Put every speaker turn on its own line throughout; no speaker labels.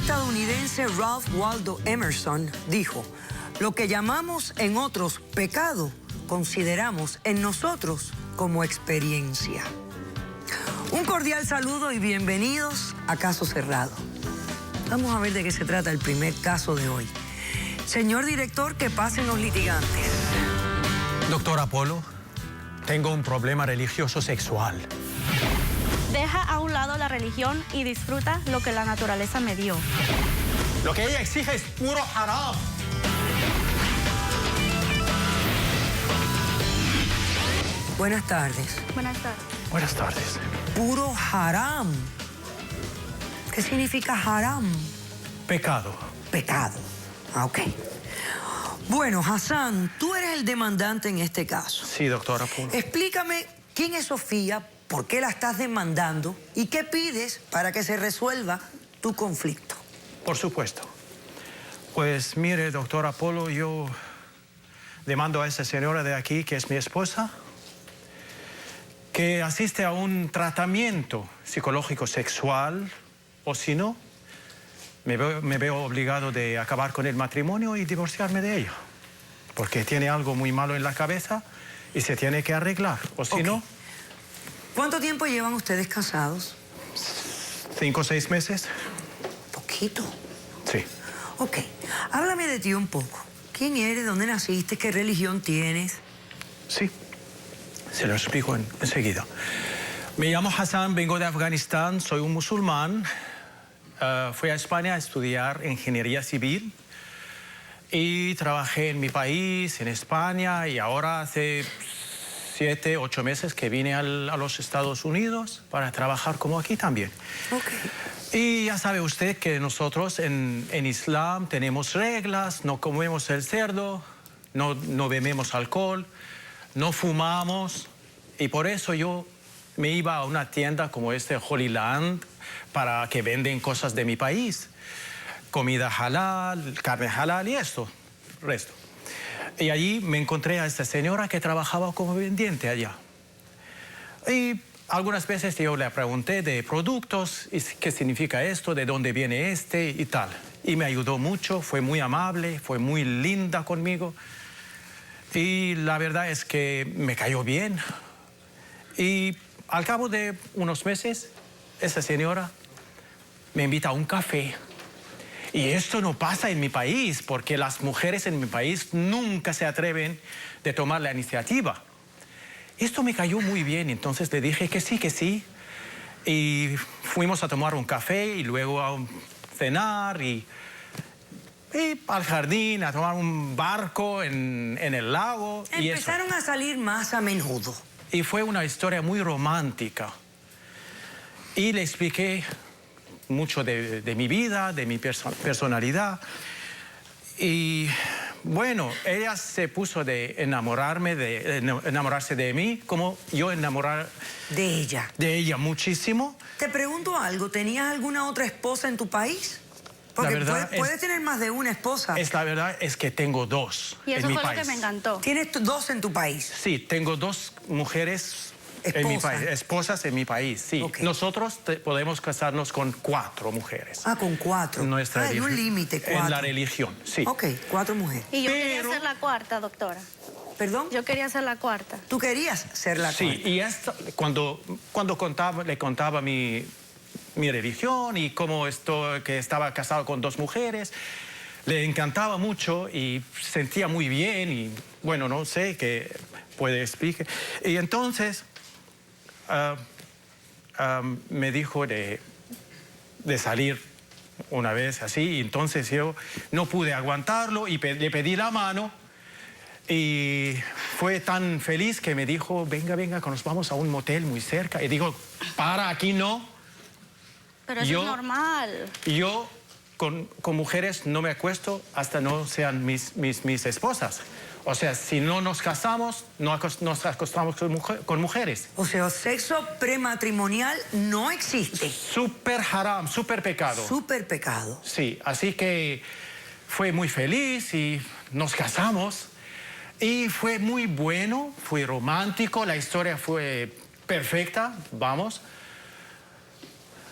estadounidense Ralph Waldo Emerson dijo: lo que llamamos en otros pecado, consideramos en nosotros como experiencia. Un cordial saludo y bienvenidos a Caso Cerrado. Vamos a ver de qué se trata el primer caso de hoy. Señor director, que pasen los litigantes.
Doctor Apolo, tengo un problema religioso sexual.
Deja a un lado la religión y disfruta lo que la naturaleza me dio.
Lo que ella exige es puro haram.
Buenas tardes.
Buenas tardes.
Buenas tardes.
Puro haram. ¿Qué significa haram?
Pecado.
Pecado. Ah, ok. Bueno, Hassan, tú eres el demandante en este caso.
Sí, doctor Apolo.
Explícame quién es Sofía, por qué la estás demandando y qué pides para que se resuelva tu conflicto.
Por supuesto. Pues mire, doctor Apolo, yo demando a esa señora de aquí, que es mi esposa, que asiste a un tratamiento psicológico sexual, o si no, me veo obligado de acabar con el matrimonio y divorciarme de ella. Porque tiene algo muy malo en la cabeza y se tiene que arreglar, o si no...
¿Cuánto tiempo llevan ustedes casados?
5 o 6 meses.
Poquito.
Sí.
Ok, háblame de ti un poco. ¿Quién eres? ¿Dónde naciste? ¿Qué religión tienes?
Sí, se lo explico enseguida. Me llamo Hassan, vengo de Afganistán, soy un musulmán. Fui a España a estudiar ingeniería civil y trabajé en mi país, en España, y ahora hace 7, 8 meses que vine a los Estados Unidos para trabajar como aquí también.
Ok.
Y ya sabe usted que nosotros en Islam tenemos reglas, no comemos el cerdo, no bebemos alcohol, no fumamos, y por eso yo me iba a una tienda como Holy Land para que venden cosas de mi país, comida halal, carne halal y resto. Y allí me encontré a esta señora que trabajaba como vendiente allá. Y algunas veces yo le pregunté de productos, y qué significa esto, de dónde viene y tal. Y me ayudó mucho, fue muy amable, fue muy linda conmigo. Y la verdad es que me cayó bien. Y al cabo de unos meses, esa señora me invita a un café. Y esto no pasa en mi país, porque las mujeres en mi país nunca se atreven de tomar la iniciativa. Esto me cayó muy bien, entonces le dije que sí. Y fuimos a tomar un café y luego a cenar y al jardín, a tomar un barco en el lago.
Empezaron a salir más a menudo.
Y fue una historia muy romántica. Y le expliqué mucho de mi vida, de mi personalidad. Y bueno, ella se puso de enamorarse de mí, como yo enamorar
de ella.
De ella muchísimo.
Te pregunto algo, ¿tenías alguna otra esposa en tu país? Porque puedes tener más de una esposa.
La verdad es que tengo 2
y eso
en mi
fue
país.
Lo que me encantó.
¿Tienes 2 en tu país?
Sí, tengo 2 mujeres en mi país, esposas en mi país, sí. Okay. Nosotros podemos casarnos con 4 mujeres.
Ah, con 4.
Hay
un límite, 4.
En la religión, sí.
Ok, 4 mujeres.
Y yo quería ser la 4ª, doctora.
¿Perdón?
Yo quería ser la 4ª.
¿Tú querías ser la 4ª?
Sí, y cuando le contaba mi religión y cómo que estaba casado con 2 mujeres, le encantaba mucho y sentía muy bien y, bueno, no sé qué puede explicar. Y entonces me dijo de salir una vez así, y entonces yo no pude aguantarlo y le pedí la mano. Y fue tan feliz que me dijo, venga, que nos vamos a un motel muy cerca. Y digo, aquí no.
Pero eso es normal.
Yo con mujeres no me acuesto hasta no sean mis esposas. O sea, si no nos casamos, no nos acostamos con mujeres.
O sea, sexo prematrimonial no existe.
Súper haram, súper pecado.
Súper pecado.
Sí, así que fue muy feliz y nos casamos. Y fue muy bueno, fue romántico, la historia fue perfecta, vamos.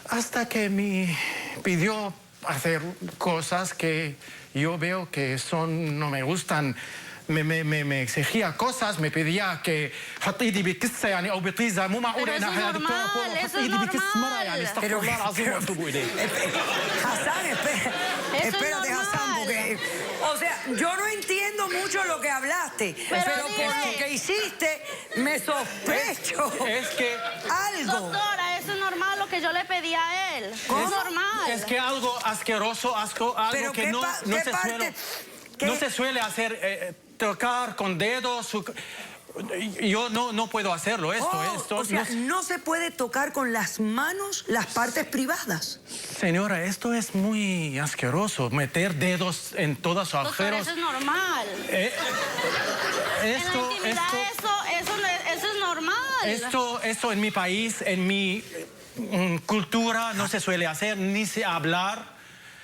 Hasta que me pidió hacer cosas que yo veo que no me gustan. Me exigía cosas, me pedía que
Pero eso es normal, eso es normal.
Hassan, espérate, Hassan, porque... O sea, yo no entiendo mucho lo que hablaste, pero por lo que hiciste, me sospecho.
Es que...
Algo.
Doctora, eso es normal lo que yo le pedí a él.
¿Cómo?
Es normal.
Es que algo asqueroso, algo
Pero
que no se suele hacer, tocar con dedos. Yo no puedo hacerlo,
O sea, no se puede tocar con las manos las partes privadas.
Señora, esto es muy asqueroso, meter dedos en todos los agujeros.
Doctor, eso es normal. En la intimidad eso es normal.
Esto en mi país, en mi cultura, no se suele hacer, ni se hablar.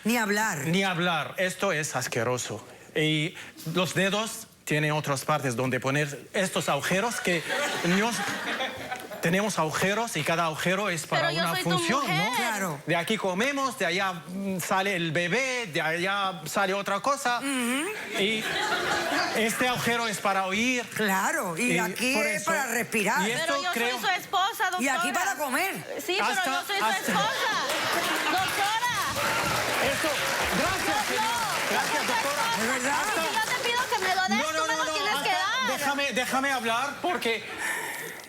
Ni hablar.
Ni hablar. Esto es asqueroso. Y los dedos tienen otras partes donde poner estos agujeros que tenemos agujeros y cada agujero es para
Pero yo
una
soy tu
función,
mujer.
¿no?
Claro.
De aquí comemos, de allá sale el bebé, de allá sale otra cosa. Y este agujero es para oír.
Claro, y aquí
por
es
eso-
para respirar.
y
Pero yo soy su esposa, doctora.
Y aquí para comer.
Sí, pero yo soy su esposa. Doctora.
Eso, gracias, señor. Gracias, doctora.
¿De verdad?
Si yo te pido que me lo des, tú me lo tienes que dar.
Déjame hablar porque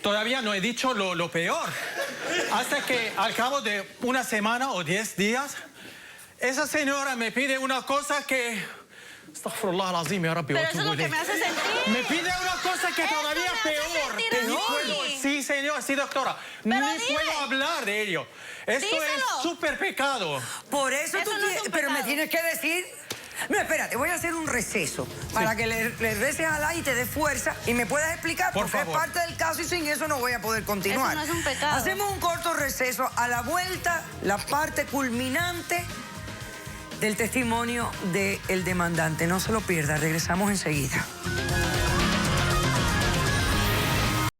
todavía no he dicho lo peor. Hasta que al cabo de una semana o 10 días, esa señora me pide una cosa que... Astaghfirullah al-azim, ya Rabbi,
Pero eso es lo que me hace sentir.
me pide una cosa que
Eso
todavía
me hace
peor.
sentir
Que
a
no
mí.
puedo. Sí, señor, sí, doctora.
Pero
Ni
dime.
puedo hablar de ello. Esto
Díselo.
es súper pecado.
Por eso
Eso
tú
no es un
pero me
pecado.
tienes que decir... No, espérate, voy a hacer un receso para que le reces a Alá y te dé fuerza y me puedas explicar
Por
porque
favor.
es parte del caso y sin eso no voy a poder continuar.
Eso no es un pecado.
Hacemos un corto receso. A la vuelta, la parte culminante del testimonio del demandante. No se lo pierda, regresamos enseguida.